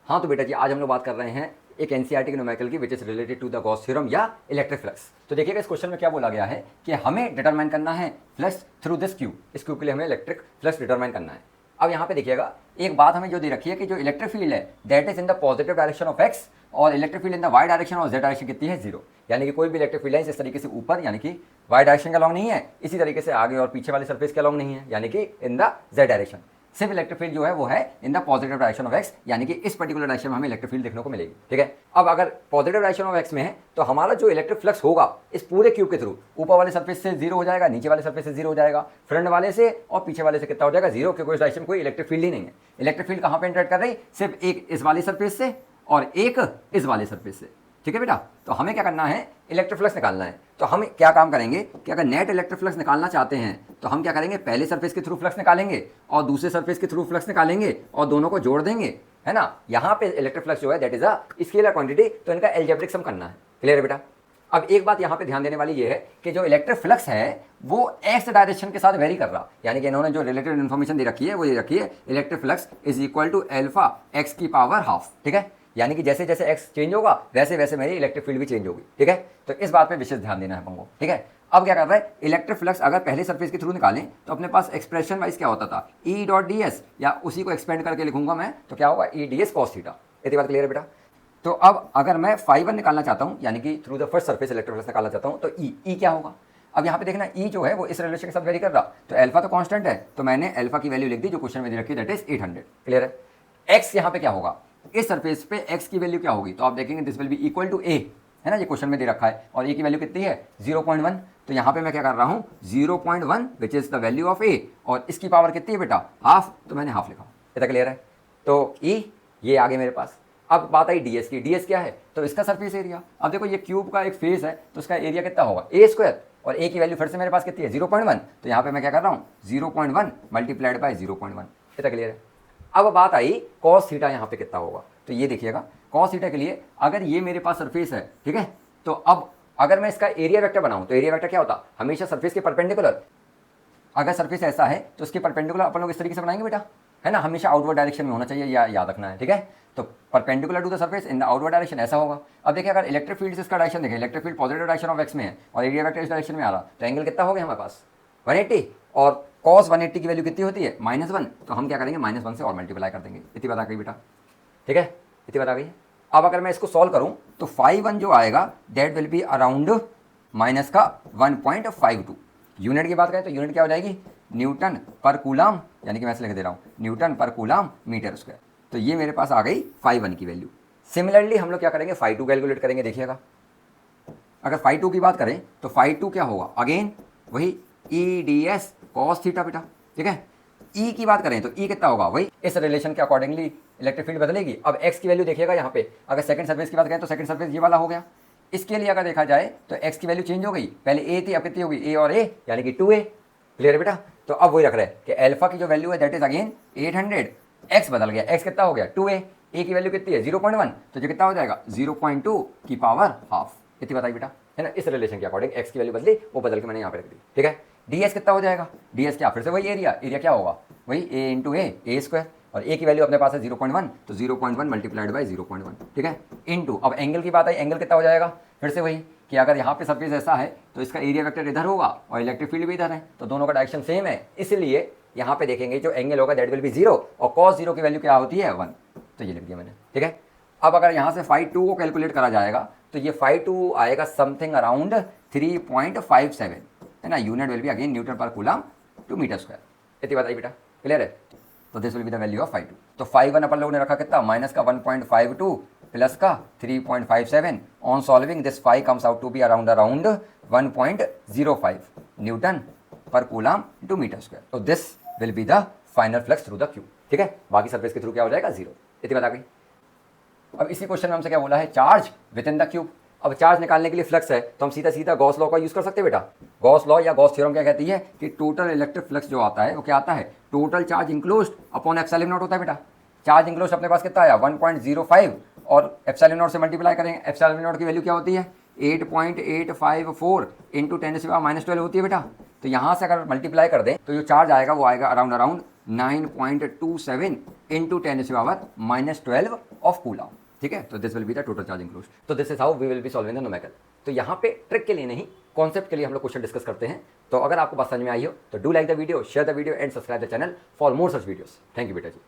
हाँ तो बेटा जी आज हम लोग बात कर रहे हैं एक एनसीईआरटी के न्यूमेरिकल की which is related to the Gauss theorem या इलेक्ट्रिक फ्लक्स। तो देखिएगा इस क्वेश्चन में क्या बोला गया है कि हमें डिटरमाइन करना है फ्लक्स थ्रू दिस क्यूब। इस क्यूब के लिए हमें इलेक्ट्रिक फ्लक्स डिटरमाइन करना है। अब यहाँ पे देखिएगा एक बात हमें जो दे रखी है कि जो इलेक्ट्रिक फील्ड है that is in the positive direction of X और electric field in the Y direction और जेड डायरेक्शन कितनी है 0। यानी कि कोई भी इलेक्ट्रिक फील्ड है इस तरीके से ऊपर यानी कि वाई डायरेक्शन के अलॉन्ग नहीं है, इसी तरीके से आगे और पीछे वाले सरफेस के अलॉन्ग नहीं है यानी कि इन द जेड डायरेक्शन। सिर्फ इलेक्ट्रिक फील्ड जो है वो है इन the positive direction of x यानी कि इस पर्टिकुलर डायरेक्शन में हमें इलेक्ट्रिक फील्ड देखने को मिलेगी। ठीक है, अब अगर पॉजिटिव डायरेक्शन ऑफ एक्स में है तो हमारा जो इलेक्ट्रिक फ्लक्स होगा इस पूरे क्यूब के थ्रू ऊपर वाले सरफेस से 0 हो जाएगा, नीचे वाले सरफेस से 0 हो जाएगा, फ्रंट वाले से और पीछे वाले से कितना हो जाएगा 0, क्योंकि इस डायरेक्शन में कोई इलेक्ट्रिक फील्ड ही नहीं है। इलेक्ट्रिक फील्ड कहाँ पे इंटरेक्ट कर रही, सिर्फ एक इस वाले सरफेस से और एक इस वाले सरफेस से। ठीक है बेटा, तो हमें क्या करना है, इलेक्ट्रिक फ्लक्स निकालना है। तो हम क्या काम करेंगे कि अगर नेट इलेक्ट्रिक फ्लक्स निकालना चाहते हैं तो हम क्या करेंगे, पहले सरफेस के थ्रू फ्लक्स निकालेंगे और दूसरे सरफेस के थ्रू फ्लक्स निकालेंगे और दोनों को जोड़ देंगे, है ना। यहाँ पे इलेक्ट्रिक फ्लक्स जो है that is a scalar quantity, तो इनका एल्जेब्रिक सम करना है। क्लियर है बेटा। अब एक बात यहाँ पे ध्यान देने वाली ये है कि जो इलेक्ट्रिक फ्लक्स है वो एक्स डायरेक्शन के साथ वेरी कर रहा, यानी कि इन्होंने जो रिलेटेड इन्फॉर्मेशन दे रखी है वो ये रखी है electric flux is equal to alpha x की पावर हाफ। ठीक है, यानी कि जैसे जैसे एक्स चेंज होगा वैसे वैसे मेरी इलेक्ट्रिक फील्ड भी चेंज होगी। ठीक है, तो इस बात पे विशेष ध्यान देना है हमको। ठीक है, अब क्या कर रहा है, इलेक्ट्रिक फ्लक्स अगर पहले सरफेस के थ्रू निकालें तो अपने पास एक्सप्रेशन वाइज क्या होता था, ई डॉट डी एस, या उसी को एक्सपेंड करके लिखूंगा मैं तो क्या होगा E D S cos theta. इतनी बात क्लियर है बेटा। तो अब अगर मैं φ1 निकालना चाहता हूँ यानी कि through the first surface electric flux निकालना चाहता हूँ तो ई क्या होगा। अब यहाँ पे देखना ई जो है वो इस रिलेशन के साथ वेरी कर रहा, तो अल्फा तो कांस्टेंट है तो मैंने अल्फा की वैल्यू लिख दी जो क्वेश्चन में दे रखी है दैट इज 800। क्लियर है। एक्स यहाँ पे क्या होगा, इस सरफेस पे एक्स की वैल्यू क्या होगी, तो आप देखेंगे this will be equal to A, है ना, ये क्वेश्चन में दे रखा है और ए की वैल्यू कितनी है 0.1। तो यहाँ पे मैं क्या कर रहा हूँ 0.1 which is the value of A और इसकी पावर कितनी है बेटा हाफ, तो मैंने हाफ लिखा। इतना क्लियर है। तो ई ये आगे मेरे पास। अब बात आई डीएस की, डीएस क्या है, तो इसका सरफेस एरिया। अब देखो ये क्यूब का एक फेस है तो इसका एरिया कितना होगा ए स्क्वायर और ए की वैल्यू फिर से मेरे पास कितनी है 0.1, तो यहाँ पे मैं क्या कर रहा हूँ 0.1 मल्टीप्लाइड बाय 0.1। इतना क्लियर है। अब बात आई कॉस थीटा यहाँ पे कितना होगा, तो ये देखिएगा कॉस थीटा के लिए अगर ये मेरे पास सरफेस है, ठीक है, तो अब अगर मैं इसका एरिया वेक्टर बनाऊं तो एरिया वेक्टर क्या होता, हमेशा सरफेस के परपेंडिकुलर। अगर सरफेस ऐसा है तो उसके परपेंडिकुलर अपन लोग इस तरीके से बनाएंगे बेटा, है ना, हमेशा आउटवर्ड डायरेक्शन में होना चाहिए, या याद रखना है। ठीक है, तो perpendicular to the surface in the outward direction ऐसा होगा। अब देखिए अगर इलेक्ट्रिक फील्ड से इसका डायरेक्शन देखें, electric field positive direction of x में है और एरिया वेक्टर इस डायरेक्शन में आ रहा, तो एंगल कितना हो गया हमारे पास 180 और cos 180 की वैल्यू कितनी होती है -1, तो हम क्या करेंगे -1 से और मल्टीप्लाई कर देंगे। इतनी बात आ गई बेटा। ठीक है, इतनी बात आ गई। अब अगर मैं इसको सॉल्व करूं तो φ1 जो आएगा that will be around minus का 1.52। यूनिट की बात करें तो यूनिट क्या हो जाएगी न्यूटन पर कूलम, यानी कि मैं ऐसे लिख दे रहा हूँ Newton per coulomb metre square. तो ये मेरे पास आ गई φ1 की वैल्यू। सिमिलरली हम लोग क्या करेंगे φ2 कैलकुलेट करेंगे। देखिएगा अगर φ2 की बात करें तो φ2 क्या होगा, अगेन वही E D S cos theta बेटा। ठीक है, ई की बात करें तो ई कितना होगा, वही इस रिलेशन के अकॉर्डिंगली इलेक्ट्रिक फील्ड बदलेगी। अब एक्स की वैल्यू देखिएगा यहाँ पे, अगर सेकंड सरफेस की बात करें तो सेकंड सरफेस ये वाला हो गया। इसके लिए अगर देखा जाए तो एक्स की वैल्यू चेंज हो गई, पहले ए थी अब कितनी होगी ए और ए यानी कि 2a। क्लियर है बेटा। तो अब वही रख रहे हैं कि अल्फा की जो वैल्यू है दैट इज अगेन 800, एक्स बदल गया, एक्स कितना हो गया 2a, ए की वैल्यू कितनी है 0.1, तो जो कितना हो जाएगा 0.2 की पावर हाफ। इतनी बताई बेटा, है ना, इस रिलेशन के अकॉर्डिंग एक्स की वैल्यू बदली, वो बदल के मैंने यहाँ पे रख दी। ठीक है, ds कितना हो जाएगा, ds क्या फिर से वही एरिया, एरिया क्या होगा वही a इंटू ए स्क्वायर और a की वैल्यू अपने पास है 0.1, तो 0.1 मल्टीप्लाइड बाई 0.1। ठीक है, इंटू अब एंगल की बात आई, एंगल कितना हो जाएगा फिर से वही कि अगर यहाँ पे सरफेस ऐसा है तो इसका एरिया वेक्टर इधर होगा और इलेक्ट्रिक फील्ड भी इधर है, तो दोनों का डायरेक्शन सेम है, इसलिए यहाँ पे देखेंगे जो एंगल होगा दैट विल बी 0 और cos 0 की वैल्यू क्या होती है 1, तो ये लिख दिया मैंने। ठीक है, अब अगर यहाँ से φ2 को कैलकुलेट करा जाएगा तो ये φ2 आएगा समथिंग अराउंड 3.57, है ना, unit will be again newton per coulomb to metre square. इतनी बात आई बेटा। क्लियर है। तो this will be the value of φ2। तो φ1 अपन लोगों ने रखा कितना माइनस का 1.52 प्लस का 3.57। On solving this φ comes out to be around 1.05 newton per coulomb to metre square. तो this will be the final flux through the cube. ठीक है, बाकी सरफेस के थ्रू क्या हो जाएगा 0। इतनी बात आ गई। अब इसी क्वेश्चन में हमसे क्या बोला है, charge with in the cube. अब चार्ज निकालने के लिए फ्लक्स है तो हम सीधा सीधा गॉस लॉ का यूज कर सकते हैं बेटा। गॉस लॉ या गॉस थ्योरम क्या कहती है कि टोटल इलेक्ट्रिक फ्लक्स जो आता है वो क्या आता है, total charge enclosed upon epsilon not होता है बेटा। चार्ज इंक्लोज्ड अपने पास कितना आया 1.05 और एप्सिलॉन नॉट से मल्टीप्लाई करेंगे, एप्सिलॉन नॉट की वैल्यू क्या होती है 8.854 इंटू 10⁻⁻12 होती है बेटा। तो यहाँ से अगर मल्टीप्लाई कर दें तो जो चार्ज आएगा वो आएगा अराउंड 9.27 इंटू 10⁻⁻12 ऑफ कूलम। ठीक है, तो this will be the total charge include. तो this is how we will be solving the numerical. तो यहाँ पे ट्रिक के लिए नहीं, कॉन्सेप्ट के लिए हम लोग क्वेश्चन डिस्कस करते हैं। तो अगर आपको बात समझ में आई हो तो do like the video, share the video and subscribe the channel for more such videos. Thank you बेटा जी।